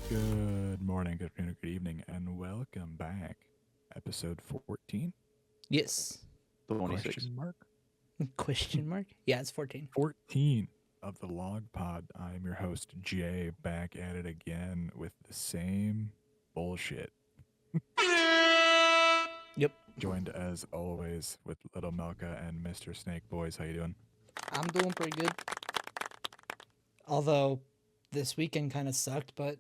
Good morning, good afternoon, good evening, and welcome back. Episode 14? Yes. 26. Question mark? Question mark? Yeah, it's 14. 14 of the Log Pod. I'm your host, Jay, back at it again with the same bullshit. Yep. Joined as always with Little Melka and Mr. Snake. Boys, how you doing? I'm doing pretty good. Although this weekend kind of sucked, but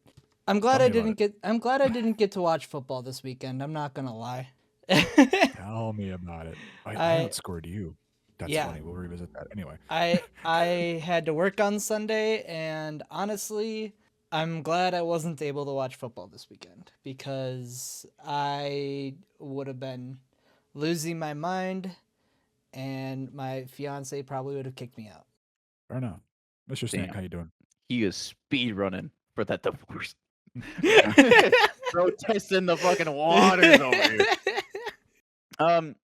I'm glad Tell I me about didn't get I'm glad I didn't get to watch football this weekend. I'm not going to lie. Tell me about it. I I outscored you. That's yeah. funny. We'll revisit that anyway. I had to work on Sunday, and honestly, I'm glad I wasn't able to watch football this weekend because I would have been losing my mind, and my fiance probably would have kicked me out. Fair enough. Mr. Snake, Damn. how you doing? He is speed running for that divorce. Protesting the fucking waters over here. I'm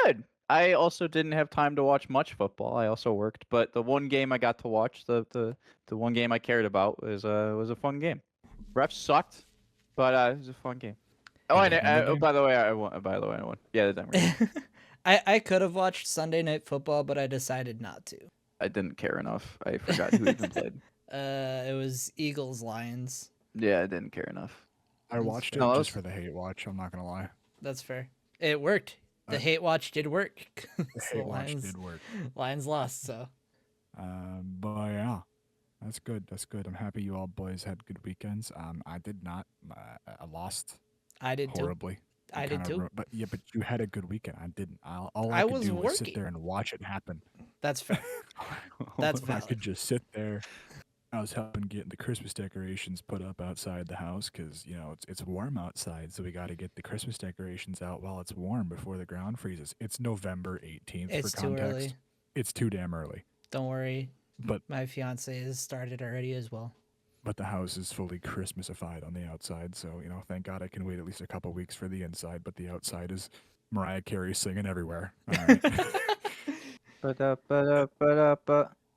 good. I also didn't have time to watch much football. I also worked, but the one game I got to watch, the one game I cared about was a fun game. Refs sucked, but it was a fun game. Oh, The Denver game? by the way, I won. By the way, I won. Yeah, the Denver game. I could have watched Sunday Night Football, but I decided not to. I didn't care enough. I forgot who even played. It was Eagles Lions. Yeah, I didn't care enough. I watched it No, that just was- for the hate watch. I'm not going to lie. That's fair. It worked. The I- hate watch did work. The So hate watch did work. Lions lost, so But yeah, that's good. That's good. I'm happy you all boys had good weekends. I did not. I lost I did too. horribly. I It did kinda too. but yeah, but you had a good weekend. I didn't. All I I could was do was sit working. there and watch it happen. That's fair. That's I valid. could just sit there. I was helping get the Christmas decorations put up outside the house because it's warm outside, so we got to get the Christmas decorations out while it's warm before the ground freezes. It's November 18th It's for too context. early. It's too damn early. Don't worry. But My fiance has started already as well. But the house is fully Christmasified on the outside, so thank God I can wait at least a couple weeks for the inside. But the outside is Mariah Carey singing everywhere. All right.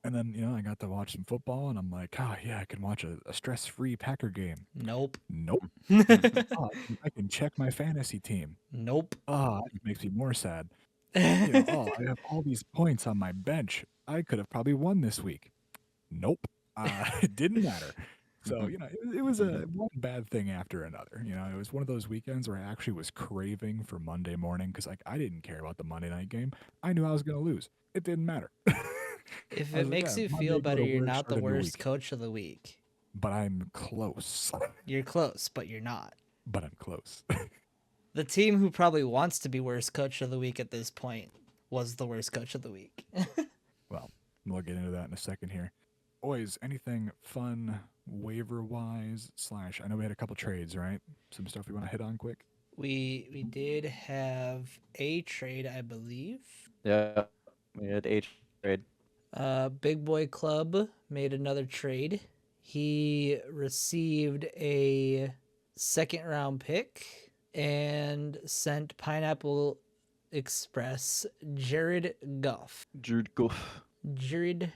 And then I got to watch some football, and I'm like, oh yeah, I can watch a stress-free Packer game. Nope. Nope. Oh, I can check my fantasy team. Nope. Oh, it makes me more sad. I have all these points on my bench. I could have probably won this week. Nope. It didn't matter. So, it was a one bad thing after another. It was one of those weekends where I actually was craving for Monday morning because, I didn't care about the Monday night game. I knew I was going to lose. It didn't matter. If I it was like, makes yeah, you Monday, feel go to better, you're work, not the start a new worst week. coach of the week. But I'm close. You're close, but you're not. But I'm close. The team who probably wants to be worst coach of the week at this point was the worst coach of the week. Well, we'll get into that in a second here. Boys, anything fun waiver-wise / I know we had a couple trades, right? Some stuff we want to hit on quick? We did have a trade, I believe. Yeah, we had H trade. Big Boy Club made another trade. He received a second round pick and sent Pineapple Express Jared Goff. Jared Goff. Jared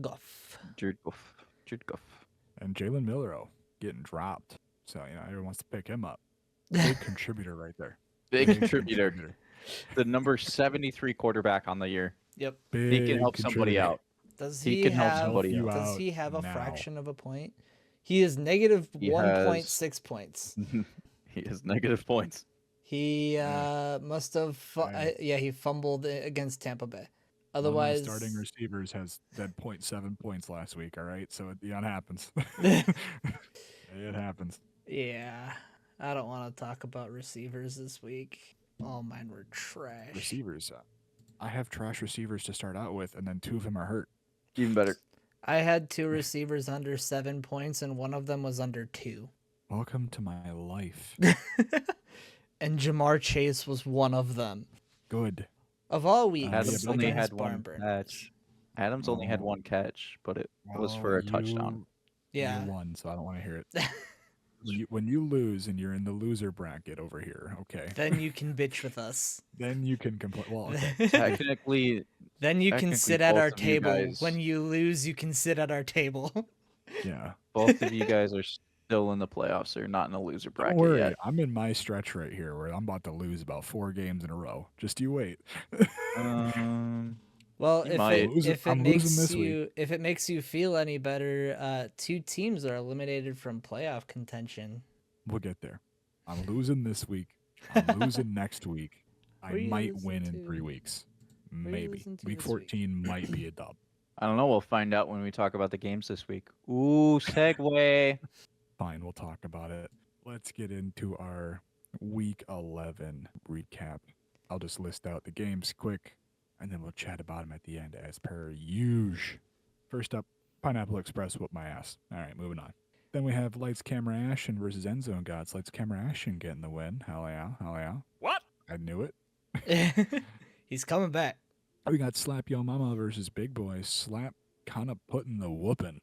Goff. Jared Goff. Jared Goff. And Jalen Milrow getting dropped. So, everyone wants to pick him up. Big contributor right there. Big contributor. The number 73 quarterback on the year. Yep. Big He can help somebody contributor. out. Does He he, can help have? somebody you out. Does out he have a now. fraction of a point? He is negative He 1.6 points. He has negative points. He Yeah. must have. Right. He fumbled against Tampa Bay. One of my Otherwise, starting receivers has had 0.7 points last week, all right? So, it happens. It happens. yeah, I don't want to talk about receivers this week. All mine were trash. Receivers. I have trash receivers to start out with, and then 2 of them are hurt. Even better. I had 2 receivers under 7 points, and one of them was under 2. Welcome to my life. And Jamar Chase was one of them. Good. Of all weeks, Adams yeah, only against had one barn burners. catch. Adams only had Oh. one catch, but it was Well, for a touchdown. Yeah. You won, so I don't want to hear it. When you lose and you're in the loser bracket over here, okay, Then you can bitch with us. then you can complain. Well, okay. Technically, Then you can Technically, sit at both our of you table. guys- When you lose, you can sit at our table. Yeah. both of you guys are still in the playoffs. They're not in a loser Don't bracket worry, yet. I'm in my stretch right here where I'm about to lose about 4 games in a row. Just you wait. Um, Well, you might. I'm losing this week. if it makes you feel any better, 2 teams are eliminated from playoff contention. We'll get there. I'm losing this week. I'm losing next week. I Where you might losing win in to? 3 weeks. Where you Maybe. losing to Week this week? 14 might be a dub. I don't know. We'll find out when we talk about the games this week. Ooh, segue. Fine, we'll talk about it. Let's get into our week 11 recap. I'll just list out the games quick, and then we'll chat about them at the end as per usual. First up, Pineapple Express whooped my ass. All right, moving on. Then we have Lights Camera Ashen versus Endzone Gods. Lights Camera Ashen getting the win. Hell yeah, hell yeah. What? I knew it. He's coming back. We got Slap Yo Mama versus Big Boy. Slap kind of putting the whooping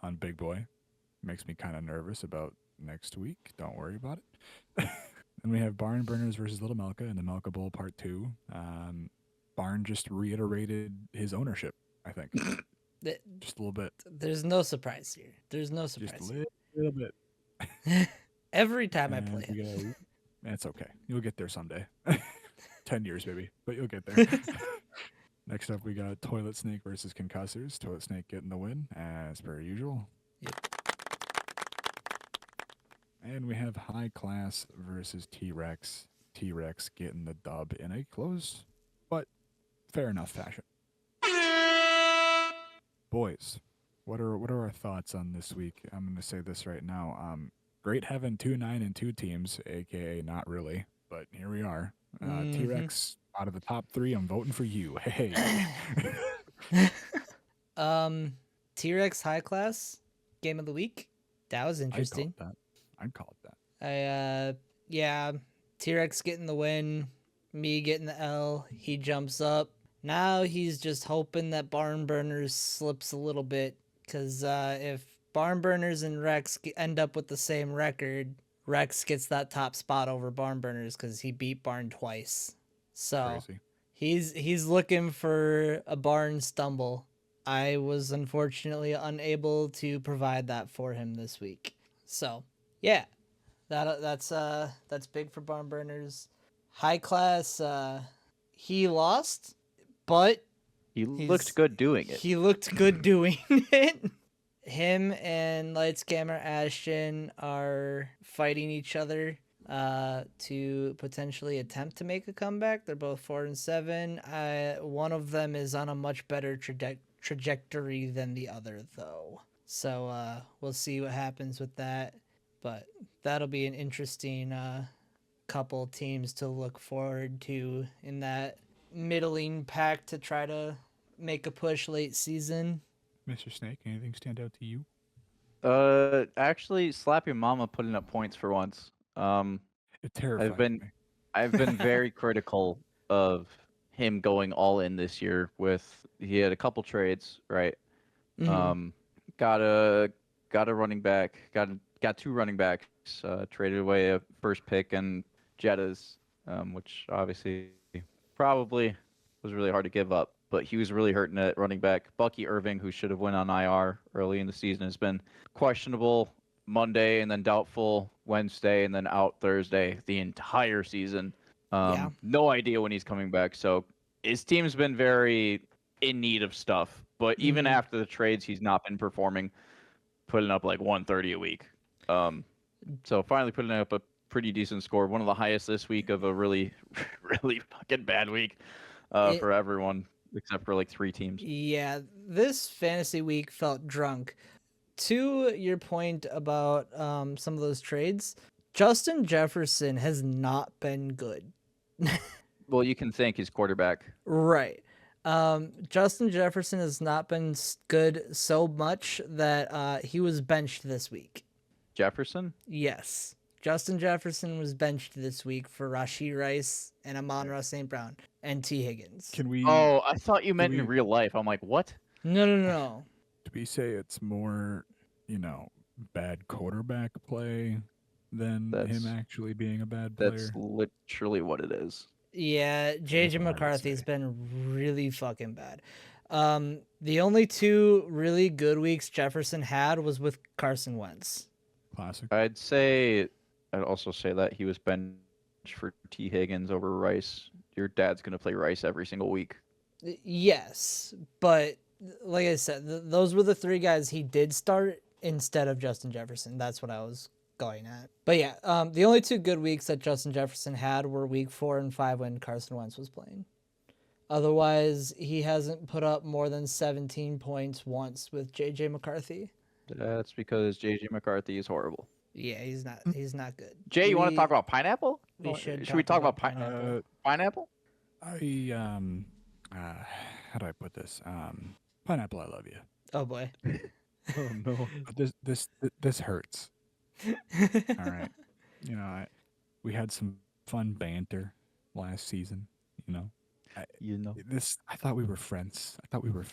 on Big Boy. Makes me kind of nervous about next week. Don't worry about it. Then we have Barn Burners versus Little Melka in the Melka Bowl Part 2. Barn just reiterated his ownership, I think. Just a little bit. There's no surprise here. There's no Just surprise. a little bit. Every time I And play we it. got- That's okay. You'll get there someday. 10 years, maybe, but you'll get there. Next up, we got Toilet Snake versus Concussors. Toilet Snake getting the win, as per usual. Yep. And we have High Class versus T-Rex. T-Rex getting the dub in a close, but fair enough fashion. Boys, what are our thoughts on this week? I'm going to say this right now. Great having 2-9-2 teams, aka not really, but here we are. T-Rex out of the top 3. I'm voting for you. Hey. T-Rex High Class game of the week. That was interesting. I'd call it that. Yeah, T-Rex getting the win, me getting the L. He jumps up. Now he's just hoping that Barn Burners slips a little bit, because if Barn Burners and Rex end up with the same record, Rex gets that top spot over Barn Burners because he beat Barn twice. So Crazy. he's looking for a Barn stumble. I was unfortunately unable to provide that for him this week. So yeah, that's big for Barn Burners. High Class, he lost, but He looked good doing it. he looked good doing it. Him and Lights Camera Ashton are fighting each other to potentially attempt to make a comeback. They're both 4-7. One of them is on a much better trajectory than the other, though. So we'll see what happens with that. But that'll be an interesting couple teams to look forward to in that middling pack to try to make a push late season. Mr. Snake, anything stand out to you? Actually, Slap Your Mama putting up points for once. It terrifies me. I've been very critical of him going all in this year. He had a couple trades, right? Got a running back, got 2 running backs. Traded away a first pick and Jettas, which obviously probably was really hard to give up. But he was really hurting at running back. Bucky Irving, who should have went on IR early in the season, has been questionable Monday and then doubtful Wednesday and then out Thursday the entire season. Yeah. No idea when he's coming back. So his team's been very in need of stuff. But even after the trades, he's not been performing, putting up like 130 a week. So finally putting up a pretty decent score. One of the highest this week of a really, really fucking bad week for everyone. Except for like 3 teams. Yeah, this fantasy week felt drunk. To your point about some of those trades, Justin Jefferson has not been good. Well, you can thank his quarterback. Right. Justin Jefferson has not been good so much that he was benched this week. Jefferson? Yes. Justin Jefferson was benched this week for Rashee Rice and Amon-Ra St. Brown and T. Higgins. Can we? Oh, I thought you meant in real life. I'm like, what? No. Do we say it's more, bad quarterback play than him actually being a bad player? That's literally what it is. Yeah, J.J. That's what I would McCarthy's say. been really fucking bad. The only 2 really good weeks Jefferson had was with Carson Wentz. Classic. I'd also say that he was benched for T. Higgins over Rice. Your dad's gonna play Rice every single week. Yes, but like I said, those were the three guys he did start instead of Justin Jefferson. That's what I was going at. But yeah, the only two good weeks that Justin Jefferson had were week 4 and 5 when Carson Wentz was playing. Otherwise, he hasn't put up more than 17 points once with JJ McCarthy. That's because JJ McCarthy is horrible. Yeah, he's not good. Jay, you want to talk about pineapple? We should we talk about pineapple. pineapple? How do I put this? Pineapple, I love you. Oh boy. Oh no. But this hurts. All right. You know, we had some fun banter last season. You know, I thought we were friends. I thought we were,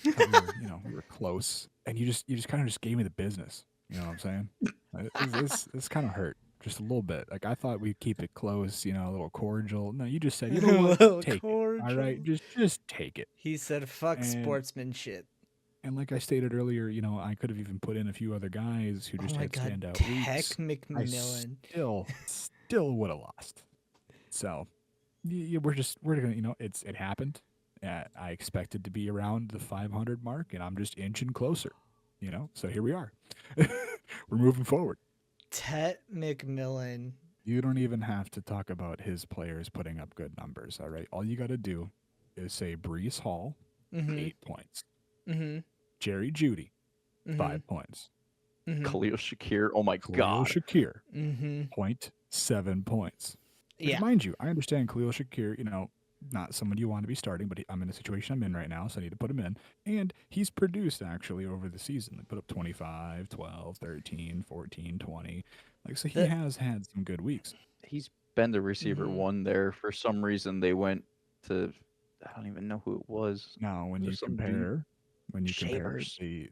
we were close. And you just kind of just gave me the business. You know what I'm saying? This kind of hurt just a little bit. Like I thought we'd keep it close, a little cordial. No, you just said, you know what? Take it. All right, just take it. He said, "Fuck sportsmanship." And like I stated earlier, I could have even put in a few other guys who just had standout weeks. McMillan. I still would have lost. So we're gonna, it happened. I expected to be around the 500 mark, and I'm just inching closer. So here we are. We're moving forward. Tet McMillan. You don't even have to talk about his players putting up good numbers. All right, all you got to do is say Brees Hall, 8 points. Jerry Jeudy, 5 points. Khalil Shakir, oh my Khalil God. Shakir, 0.7 points. Which, mind you, I understand Khalil Shakir, not someone you want to be starting, but I'm in a situation I'm in right now, so I need to put him in. And he's produced, actually, over the season. He put up 25, 12, 13, 14, 20. So he has had some good weeks. He's been the receiver one there. For some reason, they went to, I don't even know who it was. Now, when you compare the Shavers, the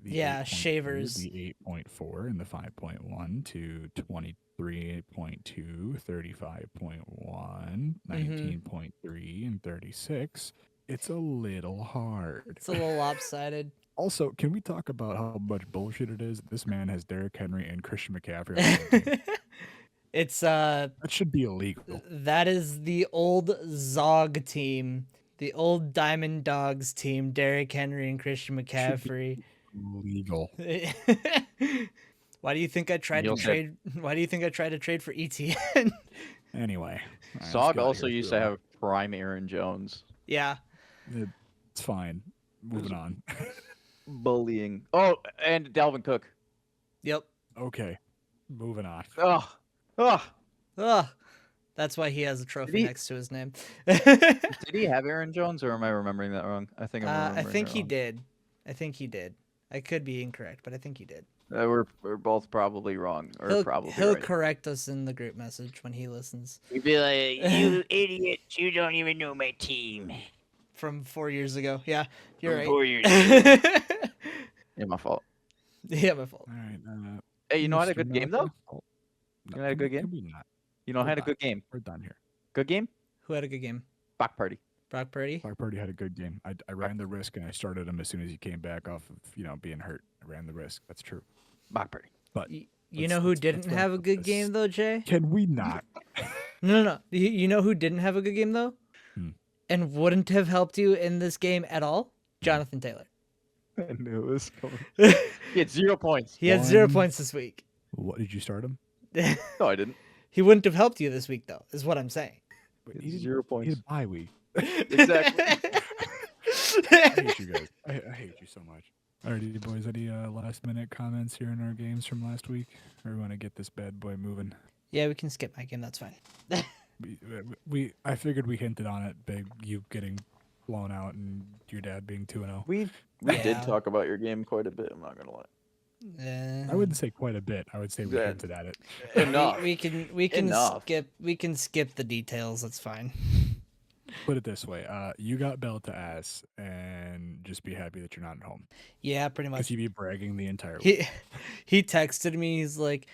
8.4 and the 5.1 to 23.2, 35.1, 19.3, and 36, it's a little hard. It's a little lopsided. Also, can we talk about how much bullshit it is that this man has Derrick Henry and Christian McCaffrey on the team? It's that should be illegal. That is the old Zog team. The old Diamond Dogs team, Derrick Henry and Christian McCaffrey. Legal. Why do you think I tried to trade? Why do you think I tried to trade for ETN? Anyway, Zog also used to have prime Aaron Jones. Yeah, it's fine. Moving on. Bullying. Oh, and Dalvin Cook. Yep. Okay, moving on. That's why he has a trophy next to his name. Did he have Aaron Jones, or am I remembering that wrong? I think I think he did. I think he did. I could be incorrect, but I think he did. We're both probably wrong, or he'll right. correct us in the group message when he listens. He'd be like, "You idiot! You don't even know my team." From 4 years ago. Yeah, you're right. 4 years ago. Yeah, my fault. Yeah, my fault. All right. Hey, you know, I had a good game though. No, had a good game. You know, I had a good game. We're done here. Good game. Who had a good game? Block Party. Brock Purdy? Brock Purdy had a good game. I ran the risk, and I started him as soon as he came back off of, being hurt. I ran the risk. That's true. Block Party. But you know who didn't have a good game, though, Jay? Can we not? No. You know who didn't have a good game, though? And wouldn't have helped you in this game at all? Jonathan Taylor. I knew it was coming. He had 0 points. He had 0 points this week. What, did you start him? No, I didn't. He wouldn't have helped you this week, though, is what I'm saying. He had 0 points. He had a bye week. Exactly. I hate you guys. I hate you so much. Alrighty, boys. Any last-minute comments here in our games from last week? Or we want to get this bad boy moving? Yeah, we can skip my game. That's fine. I figured we hinted on it, big. You getting blown out and your dad being 2-0. We did talk about your game quite a bit. I'm not gonna lie. I wouldn't say quite a bit. I would say we hinted at it. Enough. We can skip the details. That's fine. Put it this way: you got belt to ass, and just be happy that you're not at home. Yeah, pretty much. Because you'd be bragging the entire week. He texted me. He's like,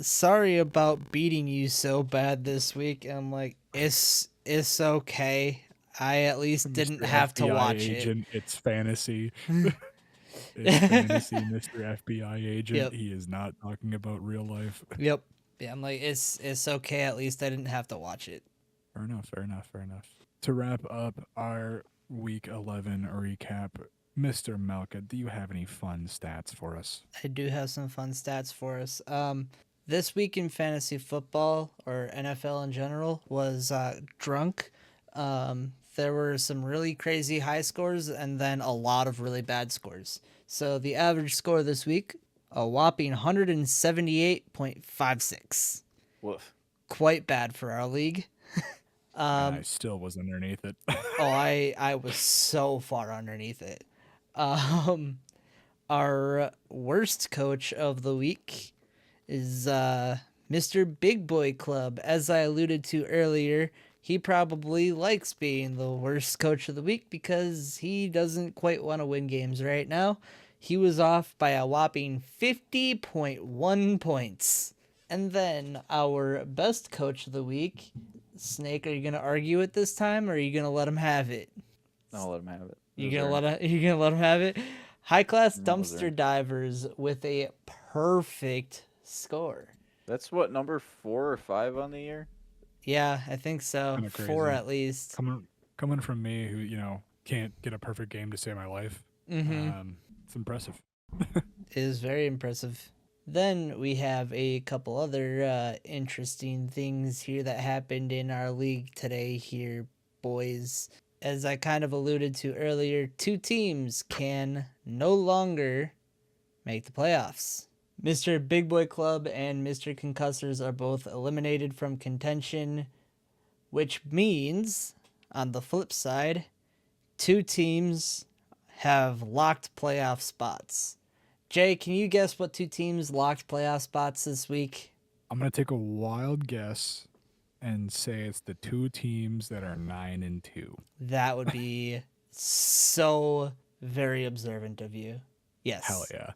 "Sorry about beating you so bad this week." And I'm like, "It's okay. I at least didn't have to watch agent, it." It's fantasy. It's fantasy, Mr. FBI agent. Yep. He is not talking about real life. Yep. Yeah, I'm like, it's okay. At least I didn't have to watch it. Fair enough, fair enough, fair enough. To wrap up our week 11 recap, Mr. Melka, do you have any fun stats for us? I do have some fun stats for us. This week in fantasy football or NFL in general was drunk. There were some really crazy high scores and then a lot of really bad scores. So the average score this week, a whopping 178.56. Woof. Quite bad for our league. And I still was underneath it. I was so far underneath it. Our worst coach of the week is Mr. Big Boy Club. As I alluded to earlier, he probably likes being the worst coach of the week because he doesn't quite want to win games right now. He was off by a whopping 50.1 points. And then our best coach of the week, Snake, are you going to argue it this time or are you going to let him have it? I'll let him have it. You gonna let him have it? High class No, those dumpster are- divers with a perfect score. That's what, number 4 or 5 on the year? Yeah, I think so. Kinda 4 crazy. at least. Coming from me, who can't get a perfect game to save my life, it's impressive. It is very impressive. Then we have a couple other interesting things here that happened in our league today here, boys. As I kind of alluded to earlier, 2 teams can no longer make the playoffs. Mr. Big Boy Club and Mr. Concussors are both eliminated from contention, which means, on the flip side, 2 teams have locked playoff spots. Jay, can you guess what 2 teams locked playoff spots this week? I'm gonna take a wild guess and say it's the 2 teams that are 9-2. That would be so very observant of you. Yes. Hell yeah.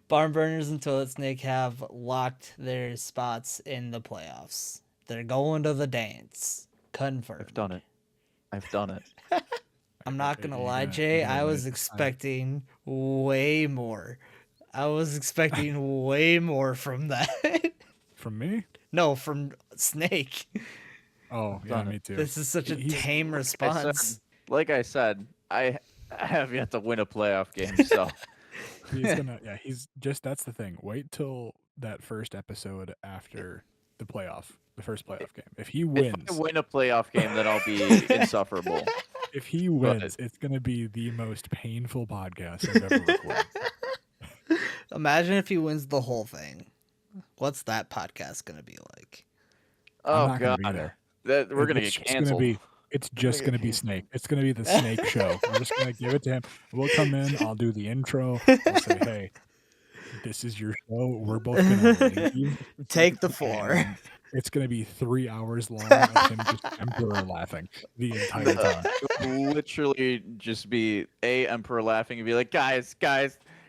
Barn Burners and Toilet Snake have locked their spots in the playoffs. They're going to the dance. Confirmed. I've done it. I'm not going to lie, Yeah, Jay. yeah, I was but expecting way more. I was expecting way more from that. From me? No, from Snake. Oh, yeah, Done it. me too. This is such a He's- tame response. Like I said, I have yet to win a playoff game, so He's gonna, yeah, he's just, that's the thing. Wait till that first episode after the first playoff game. If he if wins, I win a playoff game, then I'll be insufferable. if he wins, it's gonna be the most painful podcast I've ever recorded. Imagine if he wins the whole thing. What's that podcast going to be like? I'm Oh not gonna god, be there. we're gonna It's get just canceled. It's just gonna be Snake. It's gonna be the Snake show. We're just gonna give it to him. We'll come in. I'll do the intro. I'll say, "Hey, this is your show. We're both gonna leave. Take the floor. And it's gonna be 3 hours long of him just emperor laughing the entire time." It would literally just be Emperor laughing and be like, guys,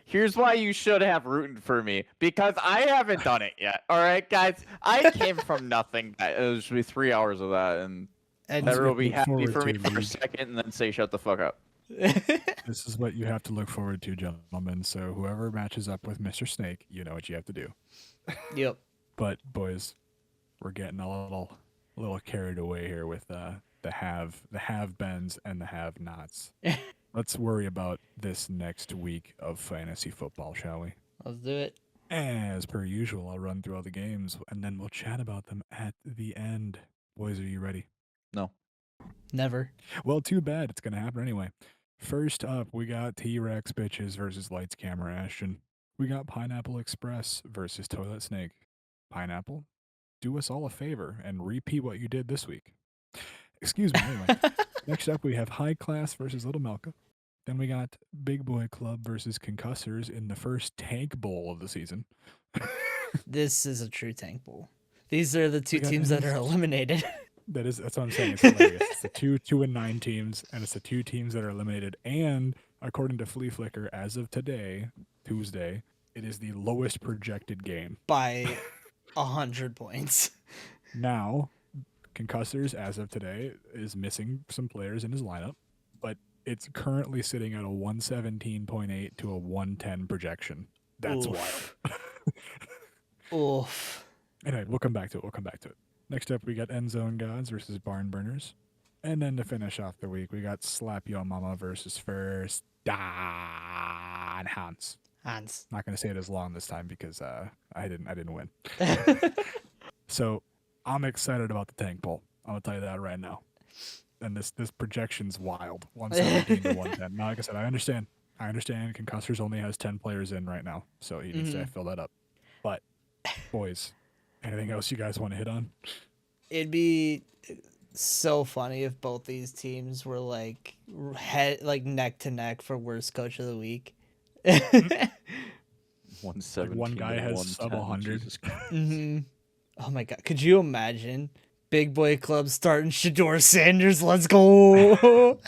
here's why you should have rooted for me, because I haven't done it yet. All right, guys, I came from nothing. It was be 3 hours of that, and And That's everyone will what be look happy forward for me to, for a Luke. second, and then say, "Shut the fuck up." This is what you have to look forward to, gentlemen. So whoever matches up with Mr. Snake, you know what you have to do. yep. But boys, we're getting a little carried away here with the have-beens and the have-nots. Let's worry about this next week of fantasy football, shall we? Let's do it. As per usual, I'll run through all the games and then we'll chat about them at the end. Boys, are you ready? No. Never. Well, too bad. It's going to happen anyway. First up, we got T-Rex Bitches versus Lights Camera Ashton. We got Pineapple Express versus Toilet Snake. Pineapple, do us all a favor and repeat what you did this week. Excuse me, anyway. Next up, we have High Class versus Little Melka. Then we got Big Boy Club versus Concussors in the first Tank Bowl of the season. This is a true tank bowl. These are the 2 We got teams that are this. eliminated. That's what I'm saying. It's hilarious. It's the 2-9 teams, and it's the 2 teams that are eliminated. And according to Flea Flicker, as of today, Tuesday, it is the lowest projected game. By 100 points. Now, Concussors, as of today, is missing some players in his lineup, but It's currently sitting at a 117.8 to a 110 projection. That's Oof. wild. Oof. Anyway, we'll come back to it. Next up, we got End Zone Gods versus Barn Burners. And then to finish off the week, we got Slap Yo Mama versus First Dan Hans. Hans. Not going to say it as long this time because I didn't win. So I'm excited about the tank poll. I'm gonna tell you that right now. And this projection's wild. 117 to 110. Now, like I said, I understand. Concussors only has 10 players in right now, so he needs to fill that up. But boys, anything else you guys want to hit on? It'd be so funny if both these teams were like neck to neck for worst coach of the week. 117 one guy to has 110. sub 100. Jesus Christ. Oh my god, could you imagine Big Boy Club starting Shador Sanders? Let's go. Oh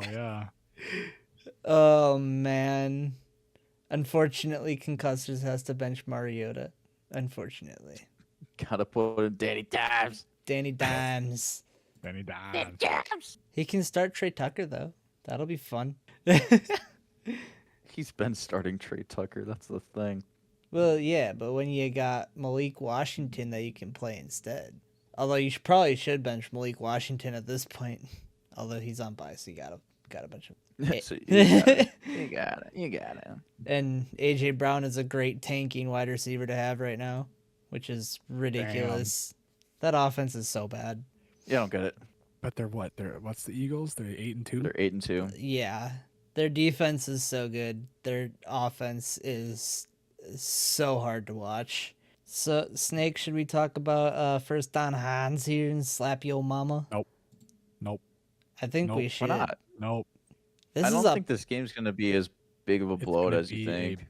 yeah. Oh man. Unfortunately, Concussors has to bench Mariota. Unfortunately. Gotta put in Danny Dimes. Danny Dimes. Then he died. Jams. He can start Trey Tucker though. That'll be fun. He's been starting Trey Tucker. That's the thing. Well, yeah, but when you got Malik Washington that you can play instead. Although you probably should bench Malik Washington at this point. Although he's on bye, so you gotta bench him. So you got it. And AJ Brown is a great tanking wide receiver to have right now, which is ridiculous. That offense is so bad. Yeah, I don't get it. But what's the Eagles? They're 8-2. They're 8-2. Yeah. Their defense is so good. Their offense is so hard to watch. So, Snake, should we talk about First Don Hans here and Slap Yo Mama? Nope. I think Nope. we Why should. not? Nope. This I is don't a think this game's gonna be as big of a It's blowout gonna as you be a think.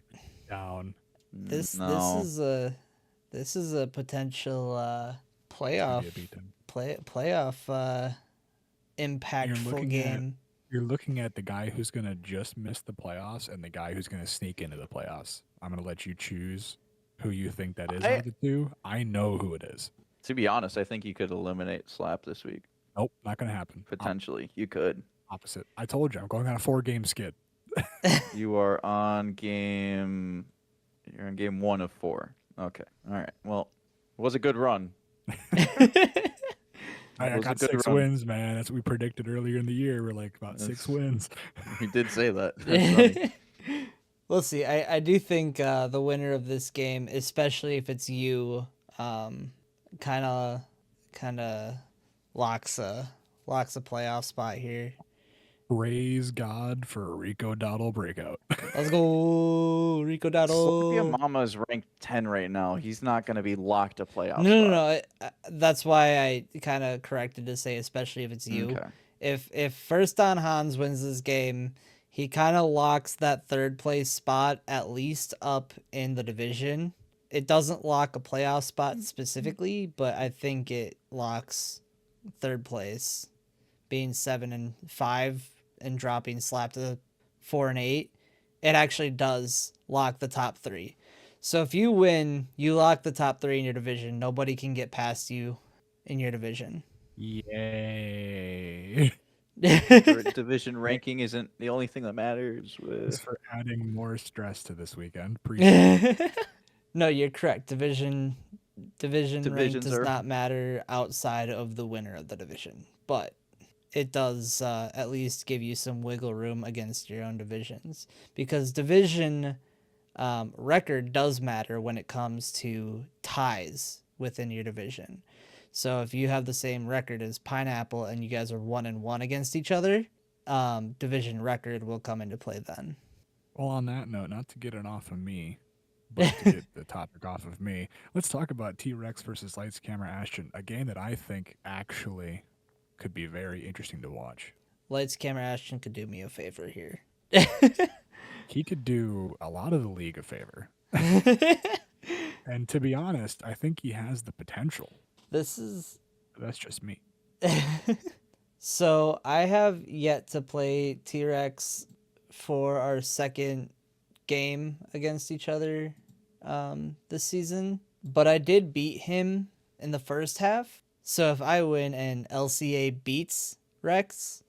down. this No. this is a potential It's gonna playoff be a beatdown. impactful game. You're looking at the guy who's gonna just miss the playoffs and the guy who's gonna sneak into the playoffs. I'm gonna let you choose who you think that is out of the two. I know who it is. To be honest, I think you could eliminate Slap this week. Nope, not gonna happen. Potentially, you could. Opposite. I told you, I'm going on a 4-game skid. You are on game. You're on game 1 of 4. Okay. All right. Well, it was a good run. I was a got good 6 run. wins, man. That's what we predicted earlier in the year. We're like about 6 wins. You did say that. That's funny. We'll see. I do think the winner of this game, especially if it's you, kind of locks a playoff spot here. Praise God for a Rico Dowdle breakout. Let's go, Rico Slapia Dotto. Mama is ranked 10 right now. He's not going to be locked a playoff No. spot. That's why I kind of corrected to say, especially if it's you. Okay. If First Don Hans wins this game, he kind of locks that third place spot at least up in the division. It doesn't lock a playoff spot specifically, but I think it locks third place, being 7-5 and dropping Slap to 4-8. It actually does lock the top 3. So if you win, you lock the top 3 in your division. Nobody can get past you in your division. Yay. Your division ranking isn't the only thing that matters. Thanks for adding more stress to this weekend. Appreciate it. No, you're correct. Division rank Divisions does are- not matter outside of the winner of the division, but it does at least give you some wiggle room against your own divisions, because division record does matter when it comes to ties within your division. So if you have the same record as Pineapple and you guys are 1-1 against each other, division record will come into play then. Well, on that note, not to get it off of me, but to get the topic off of me, let's talk about T-Rex versus Lights Camera Ashton, a game that I think actually could be very interesting to watch. Lights, Camera, Ashton could do me a favor here. He could do a lot of the league a favor. And to be honest, I think he has the potential. This is... That's just me. So I have yet to play T-Rex for our second game against each other this season, but I did beat him in the first half. So if I win and LCA beats Rex,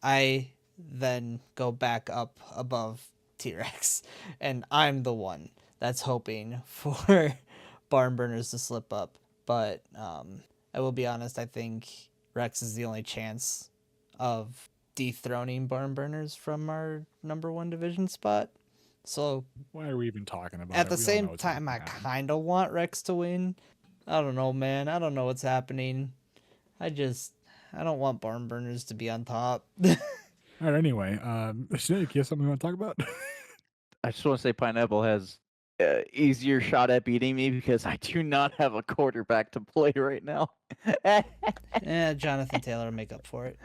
I then go back up above T-Rex, and I'm the one that's hoping for barn burners to slip up. But I will be honest, I think Rex is the only chance of dethroning barn burners from our number one division spot. So Why are we even talking about at it? the We all know same it's not time, gonna I happen. kind of want Rex to win. I don't know, man. I don't know what's happening. I don't want barn burners to be on top. All right. Anyway, Snake, you have something you want to talk about? I just want to say Pineapple has easier shot at beating me because I do not have a quarterback to play right now. Jonathan Taylor will make up for it.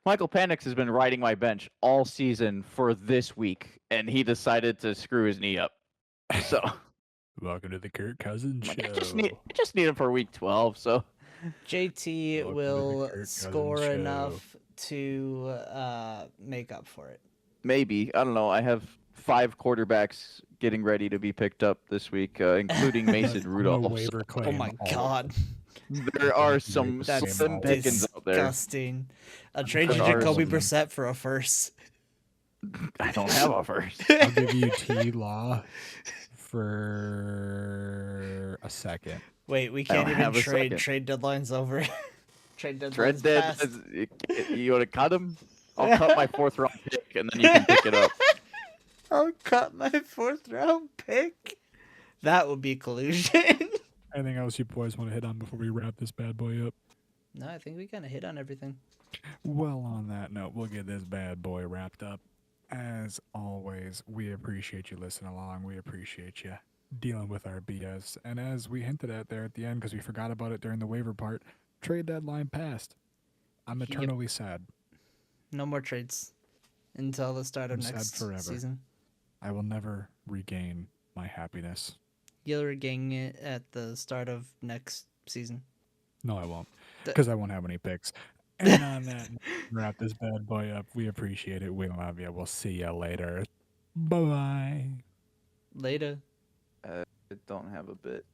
Michael Penix has been riding my bench all season for this week, and he decided to screw his knee up. So Welcome to the Kirk Cousins I'm show. like, I just need him for week 12. So JT Welcome to the will Kirk Cousins score show. enough to make up for it. maybe, I don't know. I have 5 quarterbacks getting ready to be picked up this week, including Mason I'm gonna Rudolph. waiver Oh claim my all of god, There are some That's slim pickings out there. disgusting. I'll trade you There are Jacoby some- Brissett for a first. I don't have a first. I'll give you T Law for a second. Wait, we I can't don't even have a trade. second. Trade deadline's over. Trade deadline's Dread Dead, passed. you want to cut him? I'll cut my 4th round pick, and then you can pick it up. I'll cut my 4th round pick. That would be collusion. Anything else you boys want to hit on before we wrap this bad boy up? No, I think we kind of hit on everything. Well, on that note, we'll get this bad boy wrapped up. As always, we appreciate you listening along. We appreciate you dealing with our BS. And as we hinted at there at the end, because we forgot about it during the waiver part, trade deadline passed. I'm Yep. eternally sad. No more trades until the start of I'm sad next forever. season. I will never regain my happiness. You'll regain it at the start of next season. No, I won't, The- because I won't have any picks. And on that, wrap this bad boy up. We appreciate it. We love you. We'll see you later. Bye-bye. Later. I don't have a bit.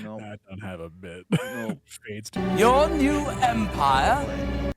No. I don't have a bit. No. Fades to Your new empire